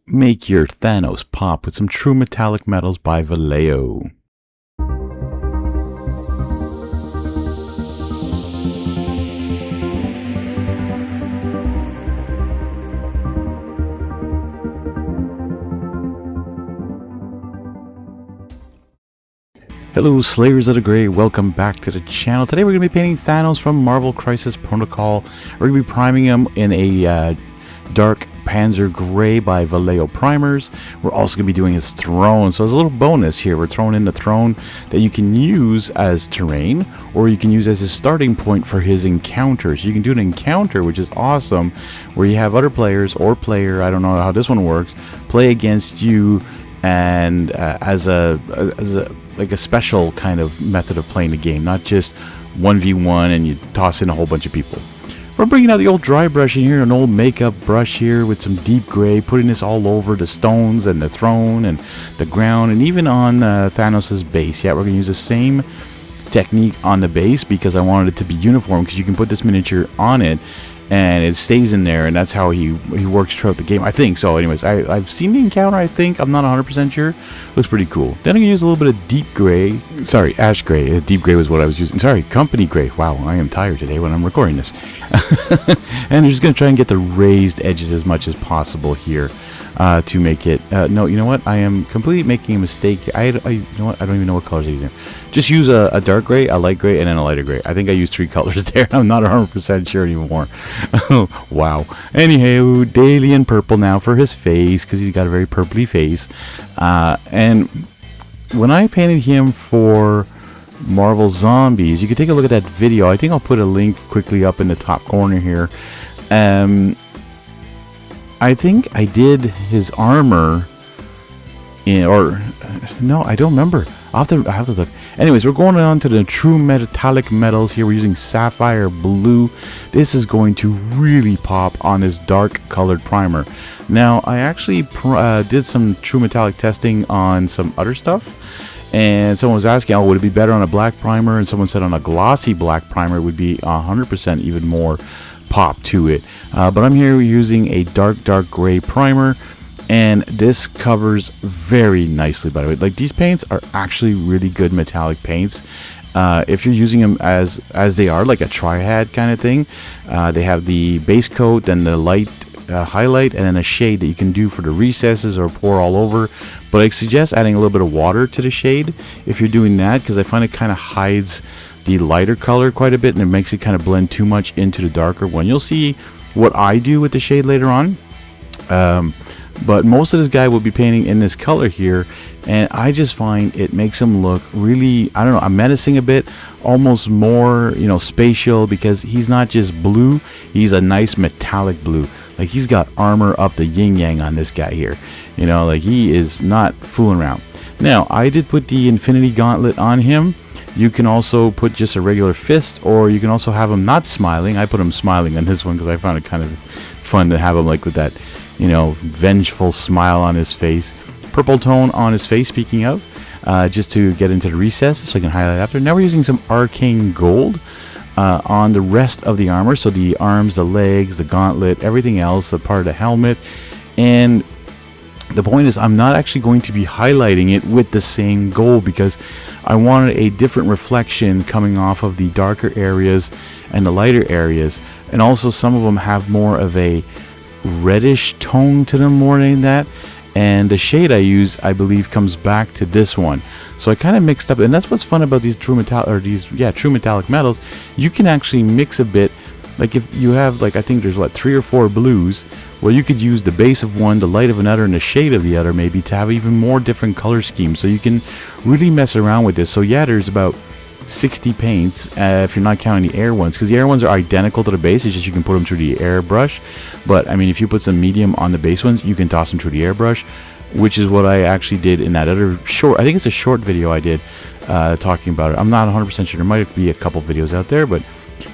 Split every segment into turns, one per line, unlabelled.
Make your Thanos pop with some True Metallic Metals by Vallejo. Hello Slayers of the Grey, welcome back to the channel. Today we're going to be painting Thanos from Marvel Crisis Protocol. We're going to be priming him in a dark Panzer Gray by Vallejo primers. We're also going to be doing his throne, so there's a little bonus here. We're throwing in the throne that you can use as terrain, or you can use as a starting point for his encounters. You can do an encounter, which is awesome, where you have other players or player, I don't know how this one works, play against you, and as a special kind of method of playing the game, not just 1v1 and you toss in a whole bunch of people. We're bringing out the old dry brush in here, an old makeup brush here with some deep gray, putting this all over the stones and the throne and the ground, and even on Thanos's base. Yeah, we're going to use the same technique on the base because I wanted it to be uniform, because you can put this miniature on it and it stays in there, and that's how he works throughout the game, I think. So anyways, I've seen the encounter, I think. I'm not 100% sure. Looks pretty cool. Then I'm going to use a little bit of deep gray. Sorry, ash gray. Deep gray was what I was using. Sorry, company gray. Wow, I am tired today when I'm recording this. And I'm just going to try and get the raised edges as much as possible here to make it... no, you know what? I am completely making a mistake. You know what? I don't even know what colors I'm using. Just use a dark gray, a light gray, and then a lighter gray. I think I used 3 colors there. I'm not 100% sure anymore. Wow. Anywho, Dalian purple now for his face, because he's got a very purpley face. And when I painted him for Marvel Zombies, you can take a look at that video. I think I'll put a link quickly up in the top corner here. I think I did his armor no, I don't remember. I have to look. Anyways, we're going on to the True Metallic Metals here. We're using Sapphire Blue. This is going to really pop on this dark colored primer. Now, I actually did some True Metallic testing on some other stuff, and someone was asking, oh, would it be better on a black primer? And someone said on a glossy black primer would be 100% even more pop to it. But I'm here using a dark gray primer, and this covers very nicely, by the way. Like, these paints are actually really good metallic paints. If you're using them as they are, like a triad kind of thing, they have the base coat, then the light highlight, and then a shade that you can do for the recesses or pour all over. But I suggest adding a little bit of water to the shade if you're doing that, because I find it kind of hides the lighter color quite a bit, and it makes it kind of blend too much into the darker one. You'll see what I do with the shade later on. But most of this guy will be painting in this color here, and I just find it makes him look really, I don't know, I'm menacing a bit, almost more, you know, spatial, because he's not just blue, he's a nice metallic blue. Like, he's got armor up the yin-yang on this guy here. You know, like, he is not fooling around. Now, I did put the Infinity Gauntlet on him. You can also put just a regular fist, or you can also have him not smiling. I put him smiling on this one because I found it kind of fun to have him like with that, you know, vengeful smile on his face. Purple tone on his face, speaking of, just to get into the recesses, so I can highlight after. Now we're using some arcane gold on the rest of the armor, so the arms, the legs, the gauntlet, everything else, the part of the helmet. And the point is, I'm not actually going to be highlighting it with the same gold, because I wanted a different reflection coming off of the darker areas and the lighter areas. And also, some of them have more of a reddish tone to them more than that. And the shade I use, I believe, comes back to this one. So I kind of mixed up, and that's what's fun about these true metallic metals. You can actually mix a bit. Like, if you have, like, I think there's what, 3 or 4 blues. Well, you could use the base of one, the light of another, and the shade of the other, maybe, to have even more different color schemes. So you can really mess around with this. So yeah, there's about 60 paints if you're not counting the air ones, because the air ones are identical to the base. It's just you can put them through the airbrush. But I mean, if you put some medium on the base ones, you can toss them through the airbrush, which is what I actually did in that other short, I think it's a short video I did talking about it. I'm not 100% sure. There might be a couple videos out there, but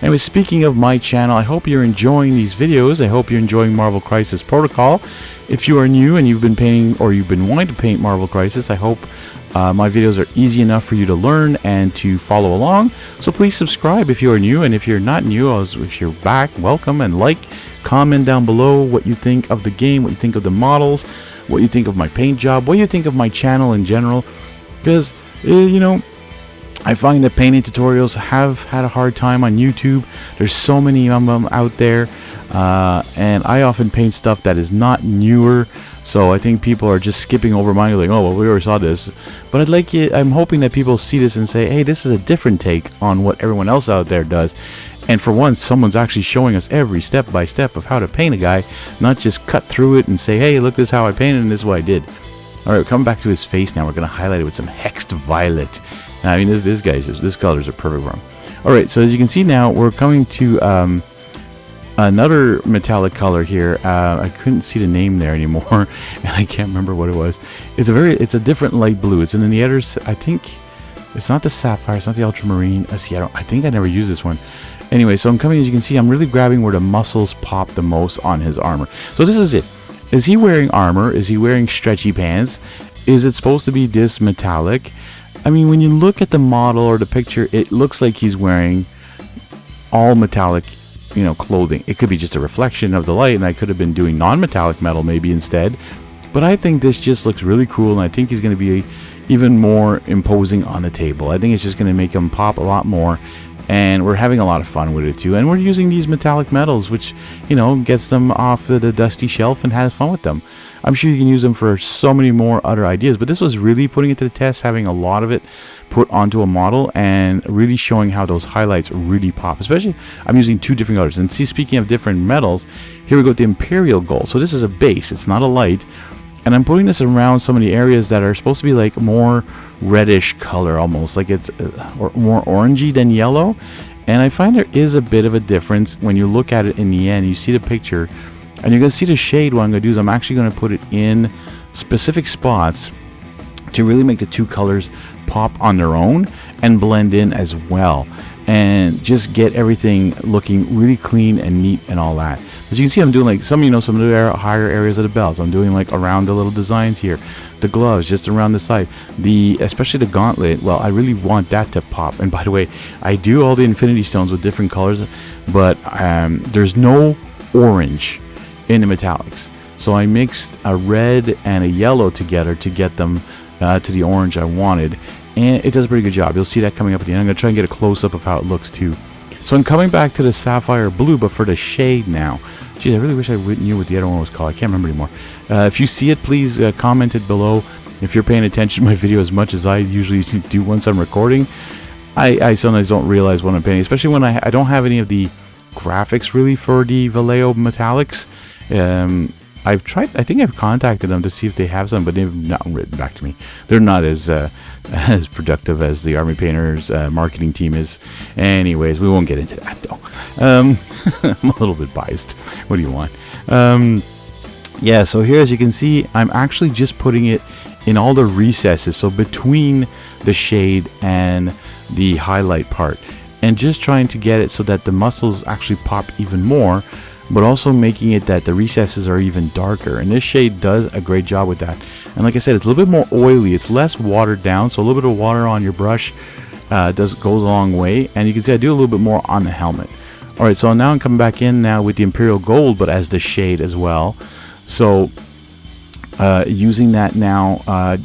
anyway, speaking of my channel, I hope you're enjoying these videos. I hope you're enjoying Marvel Crisis Protocol. If you are new and you've been painting, or you've been wanting to paint Marvel Crisis, I hope my videos are easy enough for you to learn and to follow along. So please subscribe if you are new, and if you're not new, if you're back, welcome, and like Comment down below what you think of the game, what you think of the models, what you think of my paint job, what you think of my channel in general, because you know, I find that painting tutorials have had a hard time on YouTube. There's so many of them out there, and I often paint stuff that is not newer, so I think people are just skipping over mine, like, oh well, we already saw this. But I'm hoping that people see this and say, hey, this is a different take on what everyone else out there does. And for once, someone's actually showing us every step by step of how to paint a guy, not just cut through it and say, hey, look, this is how I painted and this is what I did. Alright, coming back to his face now, we're going to highlight it with some hexed violet. I mean, this colors are perfect for him. Alright, so as you can see now, we're coming to another metallic color here. I couldn't see the name there anymore, and I can't remember what it was. It's a different light blue. It's in the others. I think it's not the sapphire, it's not the ultramarine. See, I think I never used this one. Anyway, so I'm coming, as you can see, I'm really grabbing where the muscles pop the most on his armor. So this is it. Is he wearing armor? Is he wearing stretchy pants? Is it supposed to be this metallic? I mean, when you look at the model or the picture, it looks like he's wearing all metallic, you know, clothing. It could be just a reflection of the light, and I could have been doing non-metallic metal maybe instead. But I think this just looks really cool, and I think he's going to be even more imposing on the table. I think it's just going to make him pop a lot more. And we're having a lot of fun with it too, and we're using these metallic metals, which, you know, gets them off the dusty shelf and has fun with them. I'm sure you can use them for so many more other ideas, but this was really putting it to the test, having a lot of it put onto a model and really showing how those highlights really pop. Especially, I'm using two different colors. And see, speaking of different metals, here we go with the Imperial Gold. So this is a base, it's not a light, and I'm putting this around some of the areas that are supposed to be like more reddish color, almost like it's more orangey than yellow. And I find there is a bit of a difference when you look at it in the end. You see the picture and you're going to see the shade. What I'm going to do is I'm actually going to put it in specific spots to really make the two colors pop on their own and blend in as well, and just get everything looking really clean and neat and all that. As you can see, I'm doing like some of the higher areas of the belts. I'm doing like around the little designs here, the gloves just around the side, especially the gauntlet. Well, I really want that to pop. And by the way, I do all the infinity stones with different colors, but there's no orange in the metallics, so I mixed a red and a yellow together to get them to the orange I wanted, and it does a pretty good job. You'll see that coming up at the end. I'm going to try and get a close-up of how it looks too. So I'm coming back to the sapphire blue, but for the shade now. Geez, I really wish I knew what the other one was called. I can't remember anymore. If you see it, please comment it below. If you're paying attention to my video as much as I usually do once I'm recording, I sometimes don't realize what I'm painting, especially when I don't have any of the graphics really for the Vallejo metallics. I've tried, I think I've contacted them to see if they have some, but they've not written back to me. They're not as productive as the Army Painters marketing team is. Anyways, we won't get into that though. I'm a little bit biased. What do you want? Yeah, so here, as you can see, I'm actually just putting it in all the recesses, so between the shade and the highlight part, and just trying to get it so that the muscles actually pop even more, but also making it that the recesses are even darker. And this shade does a great job with that. And like I said, it's a little bit more oily, it's less watered down, so a little bit of water on your brush goes a long way. And you can see I do a little bit more on the helmet. Alright, so now I'm coming back in now with the Imperial Gold, but as the shade as well. So using that now,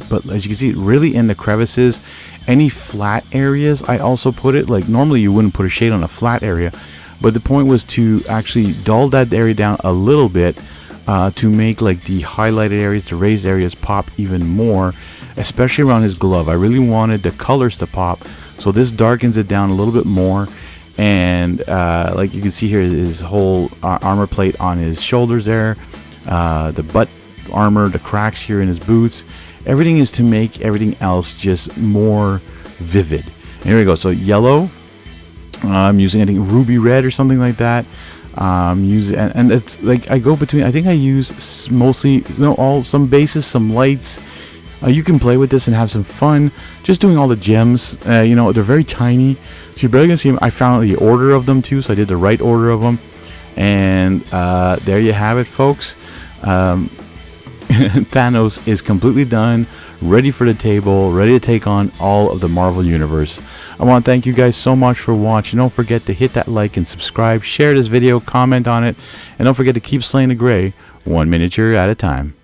but as you can see, really in the crevices, any flat areas, I also put it. Like normally you wouldn't put a shade on a flat area, but the point was to actually dull that area down a little bit to make like the highlighted areas, the raised areas pop even more, especially around his glove. I really wanted the colors to pop, so this darkens it down a little bit more. And like you can see here, his whole armor plate on his shoulders there, the butt armor, the cracks here in his boots, everything is to make everything else just more vivid. And here we go. So yellow, I'm using, I think, ruby red or something like that. Using, and it's like I go between, I think I use mostly, some bases, some lights. You can play with this and have some fun just doing all the gems. They're very tiny, so you're barely gonna see them. I found the order of them too, so I did the right order of them. And there you have it, folks. Thanos is completely done, ready for the table, ready to take on all of the Marvel Universe. I want to thank you guys so much for watching. Don't forget to hit that like and subscribe, share this video, comment on it, and don't forget to keep slaying the gray one miniature at a time.